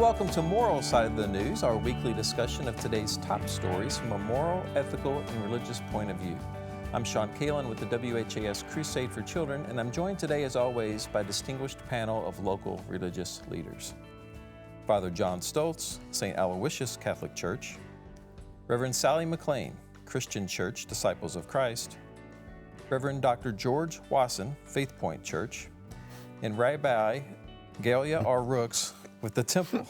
welcome to Moral Side of the News, our weekly discussion of today's top stories from a moral, ethical, and religious point of view. I'm Shawn Kaelin with the WHAS Crusade for Children, and I'm joined today, as always, by a distinguished panel of local religious leaders. Father John Stoltz, St. Aloysius Catholic Church, Reverend Sally McClain, Christian Church, Disciples of Christ, Reverend Dr. George Wasson, Faithpoint Church, and Rabbi Gaylia or Rooks with the Temple.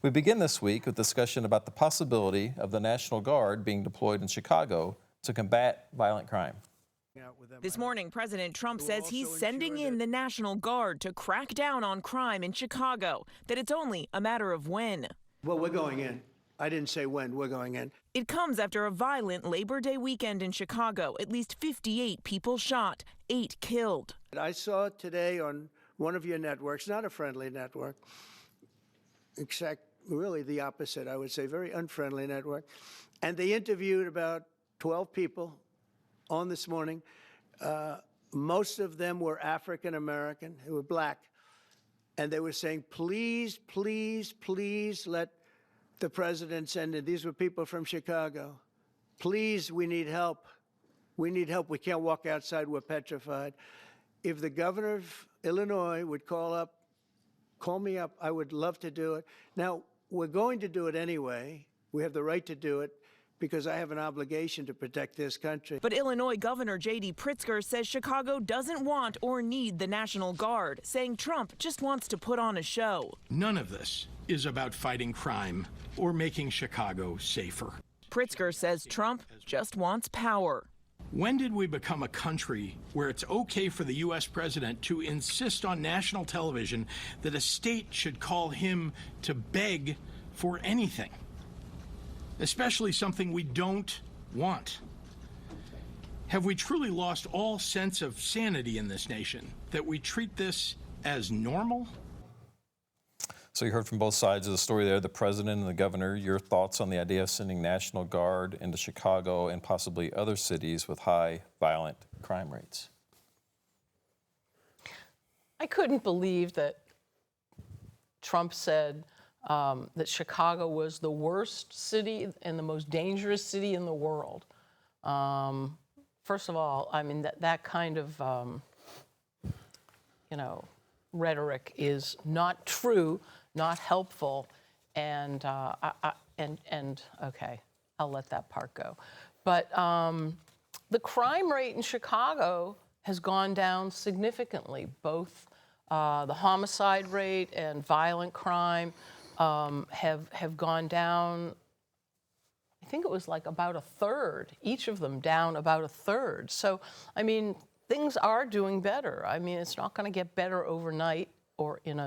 We begin this week with discussion about the possibility of the National Guard being deployed in Chicago to combat violent crime. This morning, President Trump says he's sending in the National Guard to crack down on crime in Chicago, that it's only a matter of when. Well, we're going in. I didn't say when, we're going in. It comes after a violent Labor Day weekend in Chicago. At least 58 people shot, 8 killed. I saw today on one of your networks, not a friendly network, except really the opposite, I would say, very unfriendly network. And they interviewed about 12 people on this morning. Most of them were African American, who were black. And they were saying, please, please, please let the president send in. These were people from Chicago. Please, we need help. We need help. We can't walk outside. We're petrified. If the governor of Illinois would call me up, I would love to do it. Now, we're going to do it anyway. We have the right to do it because I have an obligation to protect this country. But Illinois Governor J.D. Pritzker says Chicago doesn't want or need the National Guard, saying Trump just wants to put on a show. None of this is about fighting crime or making Chicago safer. Pritzker says Trump just wants power. When did we become a country where it's okay for the U.S. president to insist on national television that a state should call him to beg for anything, especially something we don't want? Have we truly lost all sense of sanity in this nation, that we treat this as normal? So you heard from both sides of the story there, the president and the governor. Your thoughts on the idea of sending National Guard into Chicago and possibly other cities with high violent crime rates? I couldn't believe that Trump said that Chicago was the worst city and the most dangerous city in the world. First of all, I mean, that kind of, rhetoric is not true, not helpful, and okay, I'll let that part go. But the crime rate in Chicago has gone down significantly. Both the homicide rate and violent crime have gone down. I think it was like about a third, each of them down about a third. So, I mean, things are doing better. I mean, it's not going to get better overnight or in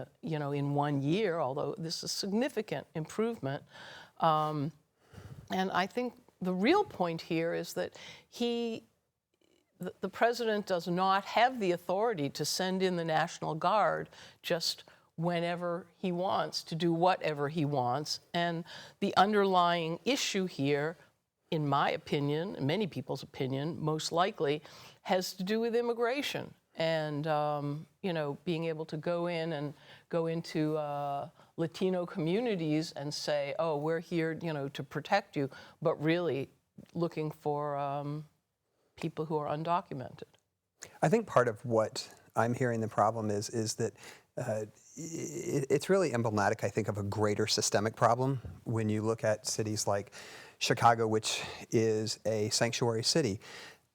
1 year, although this is significant improvement. And I think the real point here is that the president does not have the authority to send in the National Guard just whenever he wants, to do whatever he wants. And the underlying issue here, in my opinion, many people's opinion, most likely, has to do with immigration and, being able to go into Latino communities and say, oh, we're here, to protect you, but really looking for people who are undocumented. I think part of what I'm hearing the problem is that it's really emblematic, I think, of a greater systemic problem when you look at cities like Chicago, which is a sanctuary city.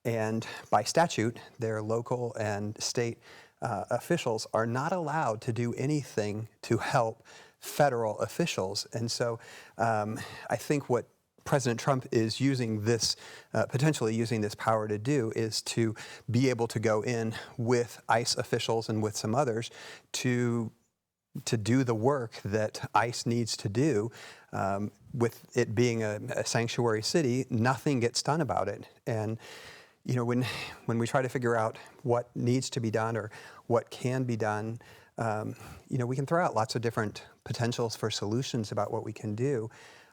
And by statute, their local and state officials are not allowed to do anything to help federal officials. And so I think what President Trump is using this, potentially using this power to do, is to be able to go in with ICE officials and with some others to do the work that ICE needs to do. With it being a sanctuary city, nothing gets done about it. And when we try to figure out what needs to be done or what can be done, we can throw out lots of different potentials for solutions about what we can do.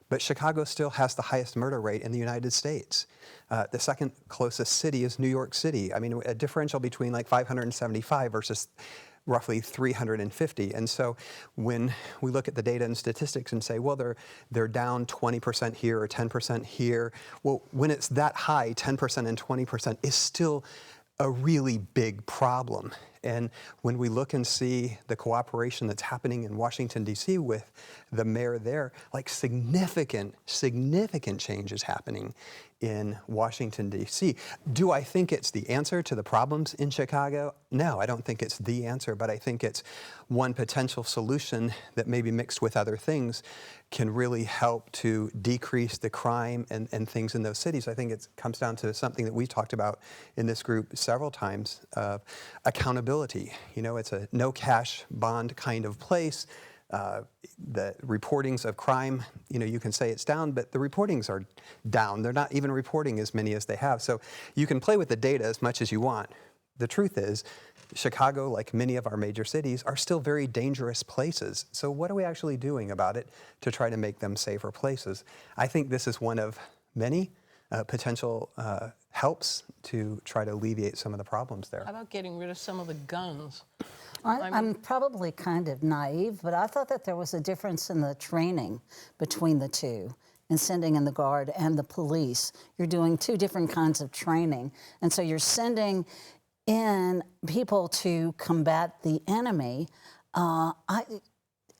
But Chicago still has the highest murder rate in the United States. The second closest city is New York City. I mean, a differential between like 575 versus roughly 350. And so when we look at the data and statistics and say, well, they're down 20% here or 10% here, well, when it's that high, 10% and 20% is still a really big problem. And when we look and see the cooperation that's happening in Washington, D.C. with the mayor there, like significant change is happening in Washington, D.C. Do I think it's the answer to the problems in Chicago? No, I don't think it's the answer, but I think it's one potential solution that maybe mixed with other things can really help to decrease the crime and things in those cities. I think it comes down to something that we've talked about in this group several times, accountability. You know, it's a no cash bond kind of place. The reportings of crime, you know, you can say it's down, but the reportings are down. They're not even reporting as many as they have. So you can play with the data as much as you want. The truth is, Chicago, like many of our major cities, are still very dangerous places. So what are we actually doing about it to try to make them safer places? I think this is one of many potential helps to try to alleviate some of the problems there. How about getting rid of some of the guns? I'm probably kind of naive, but I thought that there was a difference in the training between the two. In sending in the Guard and the police, you're doing two different kinds of training. And so you're sending in people to combat the enemy.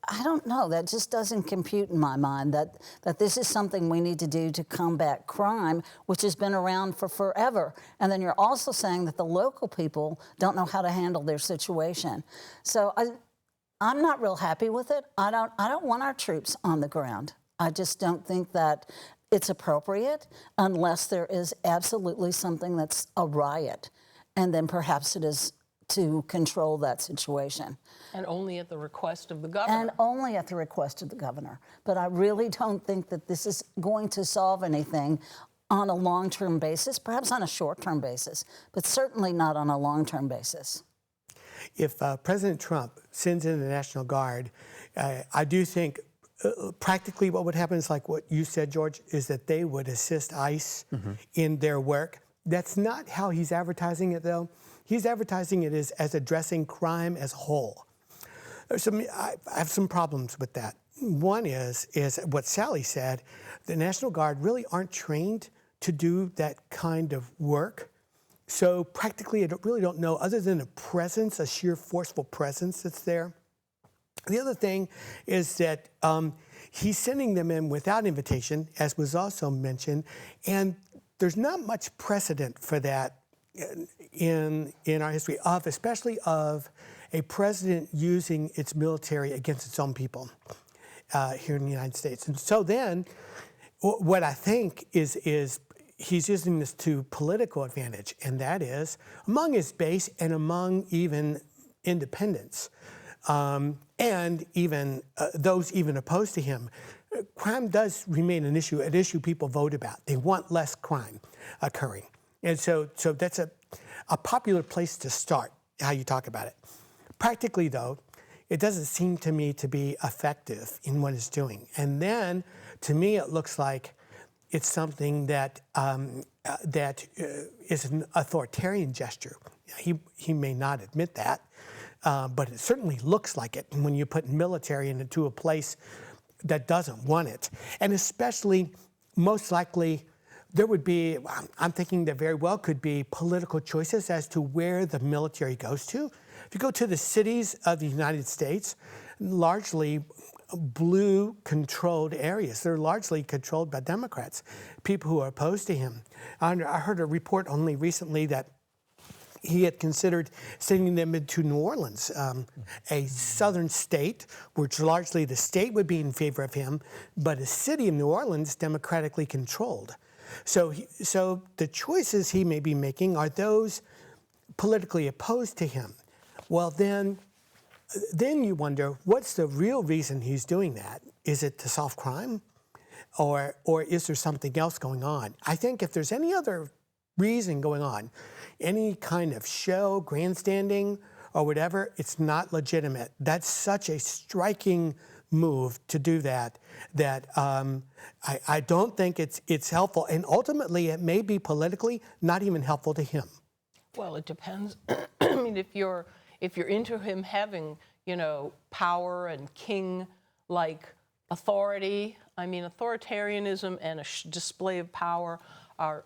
I don't know, that just doesn't compute in my mind, that this is something we need to do to combat crime, which has been around for forever. And then you're also saying that the local people don't know how to handle their situation. So I'm not real happy with it. I don't want our troops on the ground. I just don't think that it's appropriate unless there is absolutely something that's a riot. And then perhaps it is to control that situation. And only at the request of the governor. And only at the request of the governor. But I really don't think that this is going to solve anything on a long-term basis, perhaps on a short-term basis, but certainly not on a long-term basis. If President Trump sends in the National Guard, I do think practically what would happen is like what you said, George, is that they would assist ICE in their work. That's not how he's advertising it, though. He's advertising it as addressing crime as a whole. I have some problems with that. One is what Sally said, the National Guard really aren't trained to do that kind of work. So practically, I really don't know, other than a presence, a sheer forceful presence that's there. The other thing is that he's sending them in without invitation, as was also mentioned, and there's not much precedent for that in our history, especially of a president using its military against its own people here in the United States. And so then, what I think is he's using this to political advantage, and that is among his base and among even independents, and even those even opposed to him. Crime does remain an issue people vote about. They want less crime occurring. And so that's a popular place to start, how you talk about it. Practically, though, it doesn't seem to me to be effective in what it's doing. And then, to me, it looks like it's something that is an authoritarian gesture. He may not admit that, but it certainly looks like it when you put military into a place that doesn't want it. And especially, most likely, there would be, I'm thinking there very well could be political choices as to where the military goes to. If you go to the cities of the United States, largely blue-controlled areas. They're largely controlled by Democrats, people who are opposed to him. I heard a report only recently that he had considered sending them into New Orleans, a southern state, which largely the state would be in favor of him, but a city of New Orleans democratically controlled. So the choices he may be making are those politically opposed to him. Well, then you wonder, what's the real reason he's doing that? Is it to solve crime? Or is there something else going on? I think if there's any other reason going on, any kind of show, grandstanding, or whatever, it's not legitimate. That's such a striking move to do that I don't think it's helpful. And ultimately, it may be politically not even helpful to him. Well, it depends. I mean, if you're if you're into him having, power and king-like authority, I mean, authoritarianism and a display of power are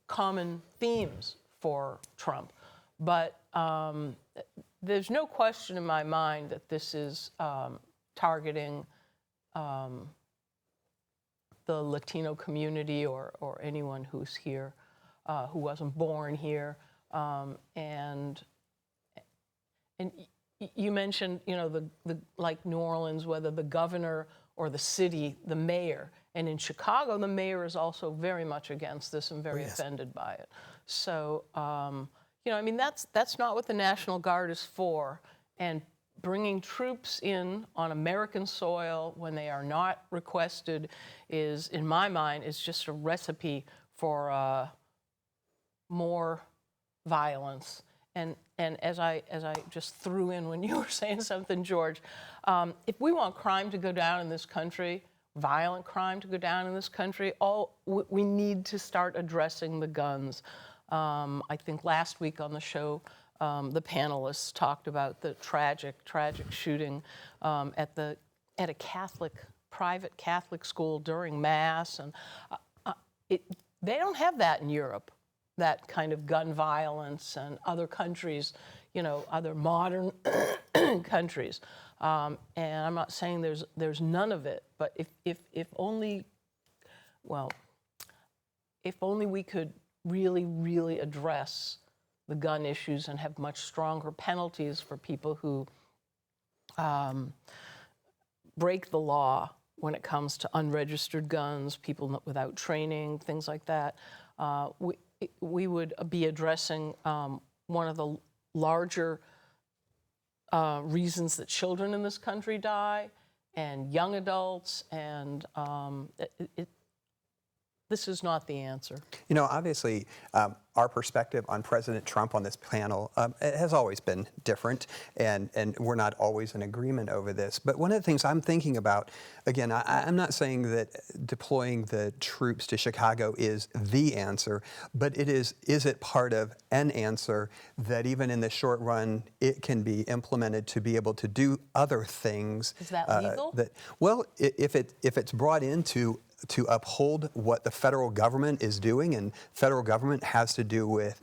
common themes for Trump. But there's no question in my mind that this is targeting the Latino community or anyone who's here, who wasn't born here. And you mentioned, like New Orleans, whether the governor or the city, the mayor. And in Chicago, the mayor is also very much against this and very offended by it. So, I mean, that's not what the National Guard is for. And bringing troops in on American soil when they are not requested is, in my mind, is just a recipe for more violence. And as I just threw in when you were saying something, George, if we want crime to go down in this country, violent crime to go down in this country, we need to start addressing the guns. I think last week on the show, the panelists talked about the tragic shooting at a private Catholic school during Mass, and they don't have that in Europe, that kind of gun violence, and other countries, other modern countries. And I'm not saying there's none of it, but if only we could really address the gun issues and have much stronger penalties for people who break the law when it comes to unregistered guns, people without training, things like that. We would be addressing one of the larger reasons that children in this country die, and young adults, and this is not the answer. Obviously, our perspective on President Trump on this panel it has always been different, and we're not always in agreement over this. But one of the things I'm thinking about, again, I'm not saying that deploying the troops to Chicago is the answer, but is it part of an answer that even in the short run, it can be implemented to be able to do other things? Is that legal? If it's brought into to uphold what the federal government is doing, and federal government has to do with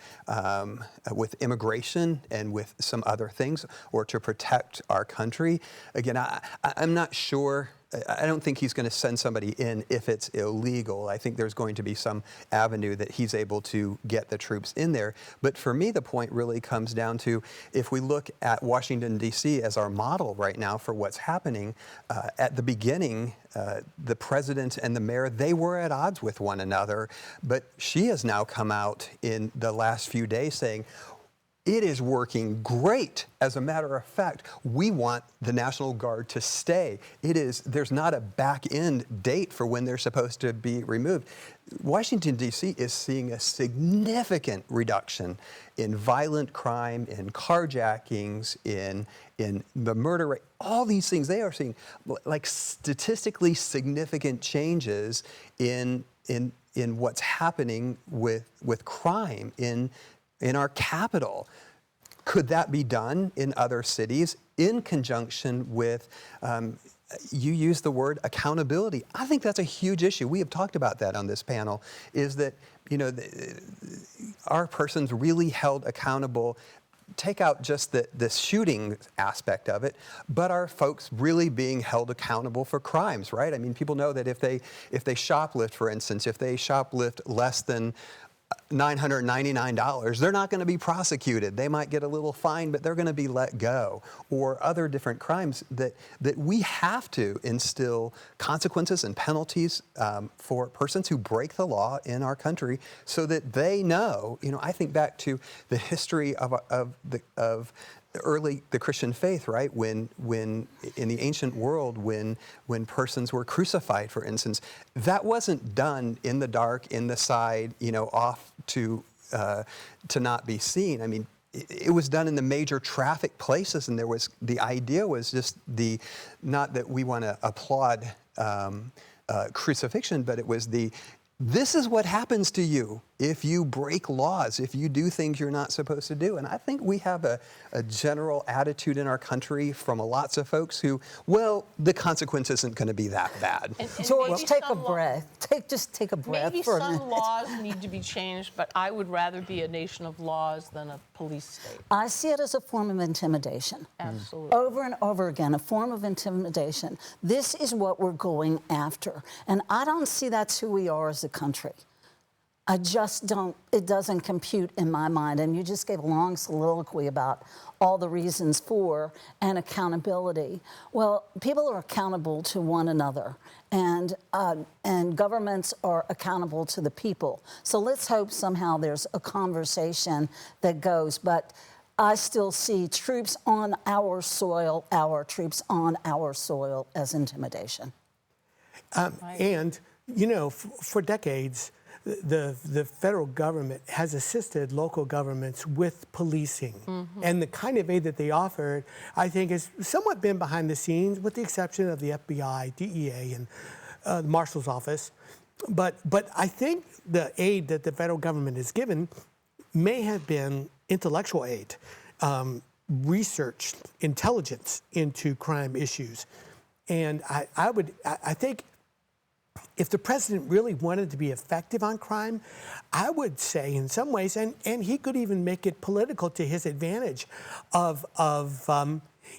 immigration and with some other things, or to protect our country. Again, I'm not sure. I don't think he's going to send somebody in if it's illegal. I think there's going to be some avenue that he's able to get the troops in there. But for me, the point really comes down to, if we look at Washington, D.C. as our model right now for what's happening, at the beginning, the president and the mayor, they were at odds with one another. But she has now come out in the last few days saying, it is working great. As a matter of fact, we want the National Guard to stay. There's not a back-end date for when they're supposed to be removed. Washington, D.C. is seeing a significant reduction in violent crime, in carjackings, in the murder rate, all these things. They are seeing like statistically significant changes in what's happening with crime in our capital. Could that be done in other cities in conjunction with, you use the word accountability. I think that's a huge issue. We have talked about that on this panel, is that, are persons really held accountable? Take out just the shooting aspect of it, but are folks really being held accountable for crimes, right? I mean, people know that if they shoplift, for instance, if they shoplift less than $999, they're not going to be prosecuted. They might get a little fine, but they're going to be let go. Or other different crimes that we have to instill consequences and penalties for persons who break the law in our country, so that they know. I think back to the history of the Christian faith, right? When in the ancient world, when persons were crucified, for instance, that wasn't done in the dark, in the side, off to not be seen. I mean, it was done in the major traffic places, and the idea was just not that we want to applaud crucifixion, but it was this is what happens to you if you break laws, if you do things you're not supposed to do. And I think we have a general attitude in our country from lots of folks who, well, the consequence isn't going to be that bad. And George, take a breath. Just take a breath maybe for a some minute. laws need to be changed, but I would rather be a nation of laws than a police state. I see it as a form of intimidation. Absolutely. Over and over again, a form of intimidation. This is what we're going after. And I don't see that's who we are as a country. I just don't, it doesn't compute in my mind. And you just gave a long soliloquy about all the reasons for and accountability. Well, people are accountable to one another, and governments are accountable to the people. So let's hope somehow there's a conversation that goes. But I still see troops on our soil, our troops on our soil, as intimidation. And, you know, for decades, the federal government has assisted local governments with policing. And the kind of aid that they offered, I think, has somewhat been behind the scenes, with the exception of the FBI, DEA, and the Marshal's Office. But I think the aid that the federal government has given may have been intellectual aid, research, intelligence into crime issues. And I think if the president really wanted to be effective on crime, I would say in some ways, and he could even make it political to his advantage, of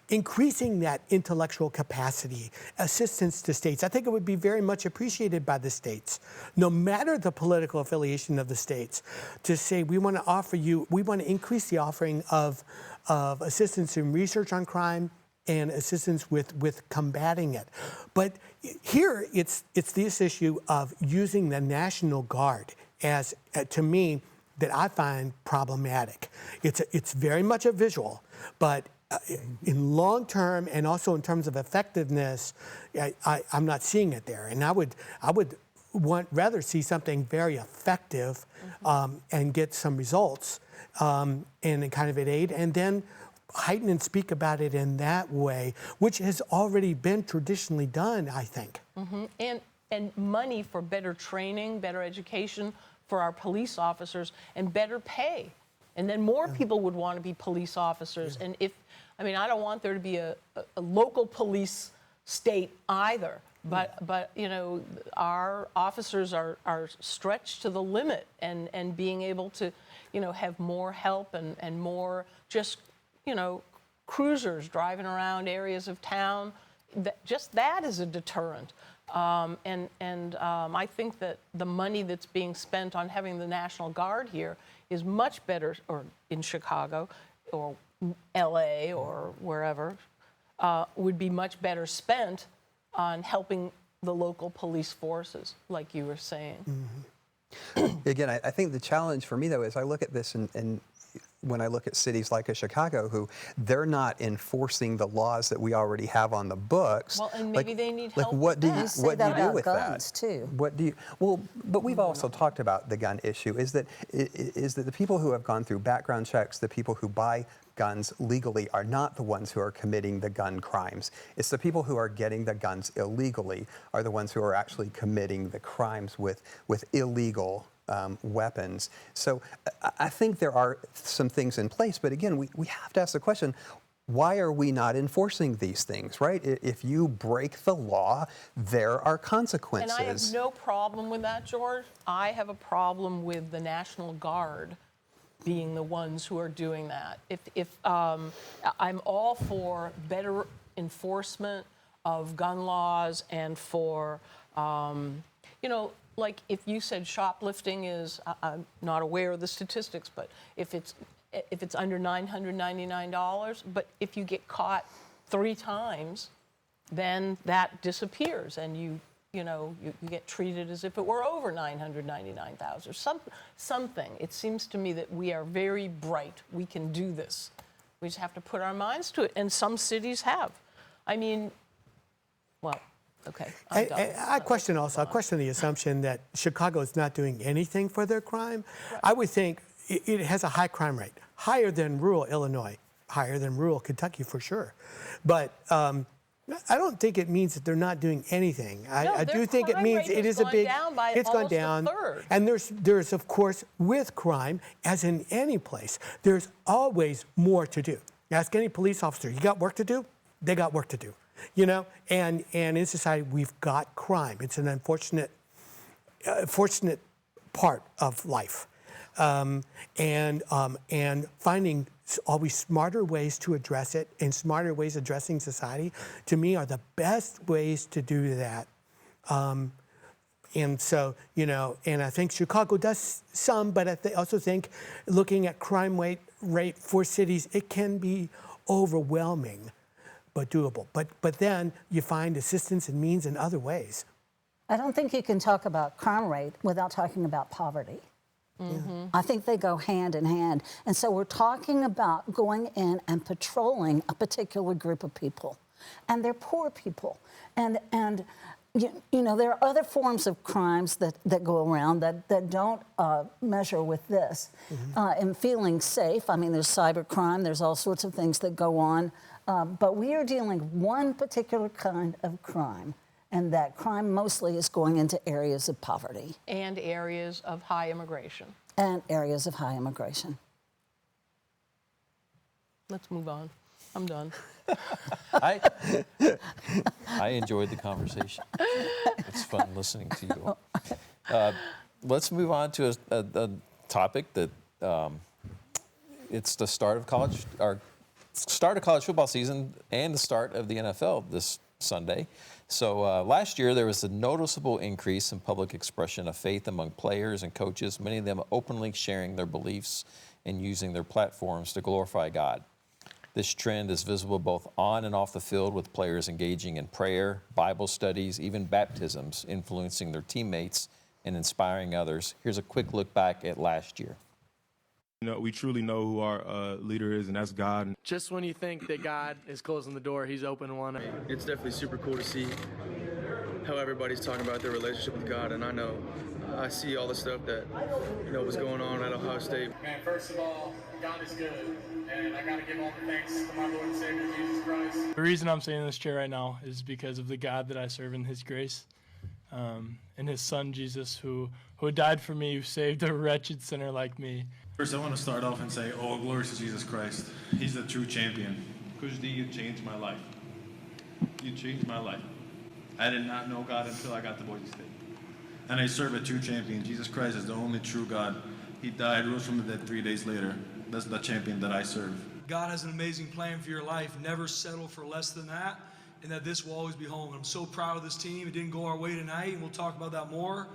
increasing that intellectual capacity, assistance to states. I think it would be very much appreciated by the states, no matter the political affiliation of the states, to say we want to offer you, we want to increase the offering of assistance in research on crime and assistance with combating it. But here it's this issue of using the National Guard as, to me, that I find problematic. It's very much a visual, but in long term and also in terms of effectiveness, I'm not seeing it there. And I would rather see something very effective and get some results and kind of an aid, and then heighten and speak about it in that way, which has already been traditionally done, I think. And money for better training, better education for our police officers, and better pay. And then more people would want to be police officers. And I don't want there to be a local police state either. But you know, our officers are stretched to the limit, and being able to, you know, have more help and more just, you know, cruisers driving around areas of town, just that is a deterrent. I think that the money that's being spent on having the National Guard here is much better, or in Chicago or LA or wherever, would be much better spent on helping the local police forces, like you were saying. Again, I think the challenge for me, though, is I look at this and when I look at cities like Chicago, who they're not enforcing the laws that we already have on the books. Well, and maybe they need help. What do you do with guns, that? Too. What do you? Well, but we've also talked about the gun issue. Is that the people who have gone through background checks, the people who buy guns legally, are not the ones who are committing the gun crimes. It's the people who are getting the guns illegally are the ones who are actually committing the crimes with illegal weapons. So I think there are some things in place, but again, we have to ask the question, why are we not enforcing these things, right? If you break the law, there are consequences. And I have no problem with that, George. I have a problem with the National Guard being the ones who are doing that. If I'm all for better enforcement of gun laws and for, you know, like if you said shoplifting is, I'm not aware of the statistics, but if it's under $999, but if you get caught 3 times, then that disappears, and you get treated as if it were over $999,000 or something. It seems to me that we are very bright. We can do this. We just have to put our minds to it, and some cities have. I mean, well. Okay. I question the assumption that Chicago is not doing anything for their crime. Right. I would think it has a high crime rate, higher than rural Illinois, higher than rural Kentucky for sure. But I don't think it means that they're not doing anything. I do think it crime means rate it has is a gone big. down by It's gone almost a down, third. and there's of course with crime, as in any place, there's always more to do. Ask any police officer, you got work to do? They got work to do, you know. And in society, we've got crime. It's an unfortunate, fortunate part of life, and finding always smarter ways to address it, and smarter ways of addressing society, to me, are the best ways to do that. And so, you know, and I think Chicago does some, but I also think looking at crime rate for cities, it can be overwhelming, but doable. But then you find assistance and means in other ways. I don't think you can talk about crime rate without talking about poverty. Mm-hmm. I think they go hand in hand. And so we're talking about going in and patrolling a particular group of people. And they're poor people. And you know, there are other forms of crimes that go around that don't measure with this. Mm-hmm. And feeling safe, I mean, there's cybercrime, there's all sorts of things that go on. But we are dealing with one particular kind of crime. And that crime mostly is going into areas of poverty. And areas of high immigration. And areas of high immigration. Let's move on. I'm done. I enjoyed the conversation. It's fun listening to you all. Let's move on to a topic that it's the start of college football season and the start of the NFL this Sunday. So last year, there was a noticeable increase in public expression of faith among players and coaches, many of them openly sharing their beliefs and using their platforms to glorify God. This trend is visible both on and off the field, with players engaging in prayer, Bible studies, even baptisms, influencing their teammates and inspiring others. Here's a quick look back at last year. You know, we truly know who our leader is, and that's God. Just when you think that God is closing the door, he's opening one. It's definitely super cool to see how everybody's talking about their relationship with God, and I see all the stuff that, you know, was going on at Ohio State. Man, first of all, God is good, and I got to give all the thanks to my Lord and Savior, Jesus Christ. The reason I'm sitting in this chair right now is because of the God that I serve in his grace, and his son, Jesus, who died for me, who saved a wretched sinner like me. First, I want to start off and say, all glory to Jesus Christ. He's the true champion. Coach D, you changed my life. You changed my life. I did not know God until I got to Boise State. And I serve a true champion. Jesus Christ is the only true God. He died, rose from the dead 3 days later. That's the champion that I serve. God has an amazing plan for your life. Never settle for less than that, and that this will always be home. I'm so proud of this team. It didn't go our way tonight, and we'll talk about that more.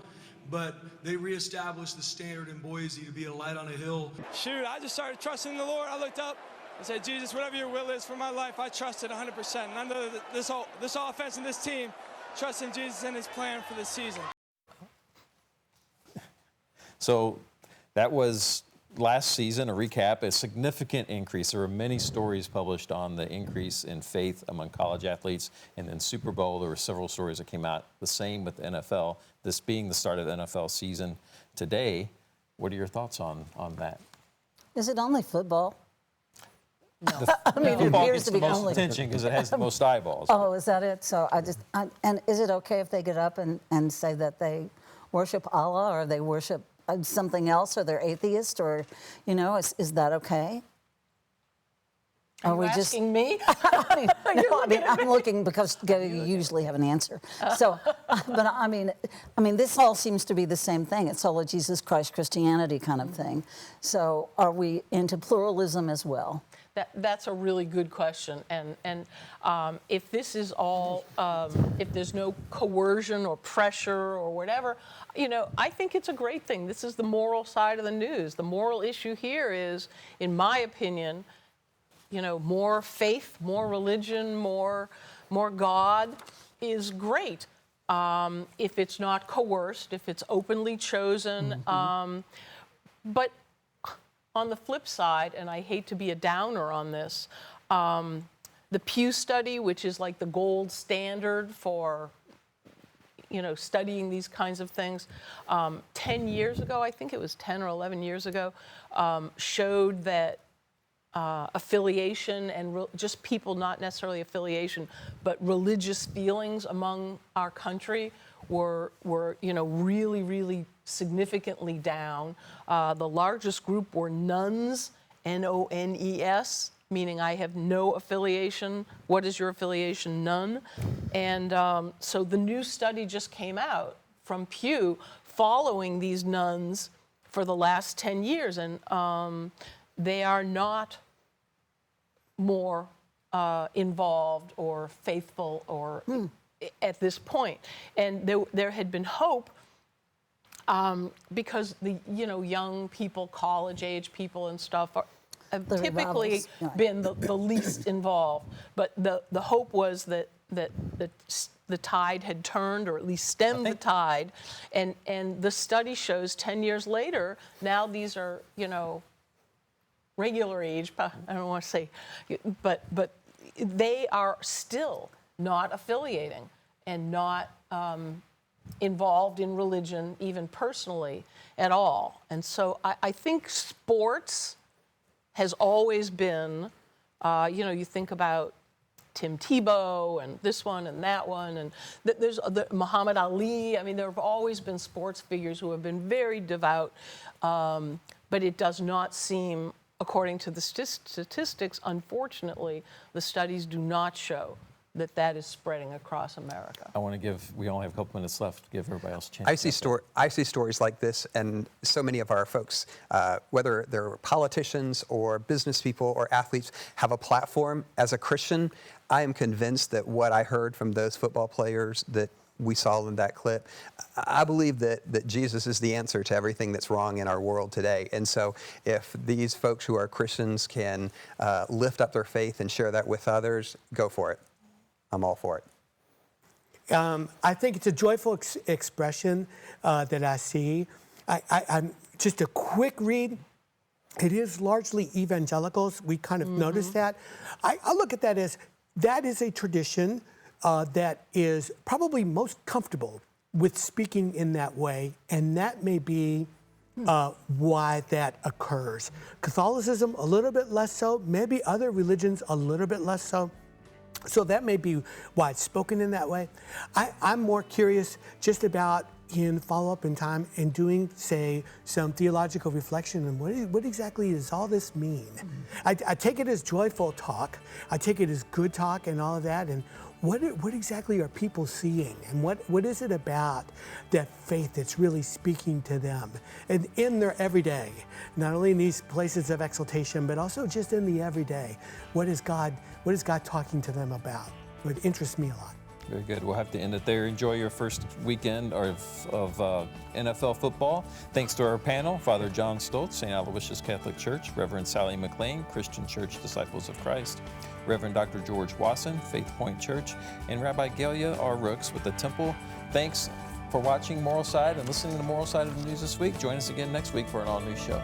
But they reestablished the standard in Boise to be a light on a hill. Shoot, I just started trusting the Lord. I looked up and said, Jesus, whatever your will is for my life, I trust it 100%. And I know that this offense and this team trust in Jesus and his plan for this season. So that was last season, a recap, a significant increase. There were many stories published on the increase in faith among college athletes. And then Super Bowl, there were several stories that came out. The same with the NFL, this being the start of the NFL season today. What are your thoughts on that? Is it only football? No. I mean, it appears to be the most only attention because it has the most eyeballs. Oh, is that it? So and is it okay if they get up and say that they worship Allah or they worship something else, or they're atheist, or, you know, is that okay? Are you asking me? I'm looking because you usually have an answer. So, but I mean, this all seems to be the same thing. It's all a Jesus Christ Christianity kind of thing. So, are we into pluralism as well? That's a really good question, and if this is all, if there's no coercion or pressure or whatever, you know, I think it's a great thing. This is the moral side of the news. The moral issue here is, in my opinion, you know, more faith, more religion, more God is great. If it's not coerced, if it's openly chosen, but on the flip side, and I hate to be a downer on this, the Pew study, which is like the gold standard for, you know, studying these kinds of things, 10 years ago, I think it was 10 or 11 years ago, showed that affiliation and just people, not necessarily affiliation, but religious feelings among our country were really, really significantly down. The largest group were nuns, N-O-N-E-S, meaning I have no affiliation. What is your affiliation? None. And so the new study just came out from Pew following these nuns for the last 10 years, and they are not more involved or faithful or at this point. And there had been hope because the young people, college-age people and stuff have typically been the least involved. But the hope was that the tide had turned, or at least stemmed the tide, and the study shows 10 years later, now these are regular age, I don't want to say, but they are still not affiliating and not involved in religion, even personally, at all. And so I think sports has always been, you think about Tim Tebow and this one and that one, and there's Muhammad Ali. I mean, there have always been sports figures who have been very devout, but it does not seem, according to the statistics, unfortunately, the studies do not show that is spreading across America. We only have a couple minutes left to give everybody else a chance. I see stories like this, and so many of our folks, whether they're politicians or business people or athletes, have a platform. As a Christian, I am convinced that what I heard from those football players that we saw in that clip, I believe that Jesus is the answer to everything that's wrong in our world today. And so if these folks who are Christians can lift up their faith and share that with others, go for it. I'm all for it. I think it's a joyful expression that I see. I'm just a quick read. It is largely evangelicals. We kind of noticed that. I look at that as that is a tradition that is probably most comfortable with speaking in that way, and that may be why that occurs. Catholicism, a little bit less so, maybe other religions, a little bit less so. So that may be why it's spoken in that way. I'm more curious just about in follow-up in time and doing, say, some theological reflection and what exactly does all this mean? I take it as joyful talk. I take it as good talk and all of that. And what exactly are people seeing? And what is it about that faith that's really speaking to them? And in their everyday, not only in these places of exaltation, but also just in the everyday, what is God talking to them about? It interests me a lot. Very good. We'll have to end it there. Enjoy your first weekend of NFL football. Thanks to our panel, Father John Stoltz, St. Aloysius Catholic Church, Reverend Sally McClain, Christian Church Disciples of Christ, Reverend Dr. George Wasson, Faithpoint Church, and Rabbi Gaylia R. Rooks with the Temple. Thanks for watching Moral Side and listening to Moral Side of the News this week. Join us again next week for an all-new show.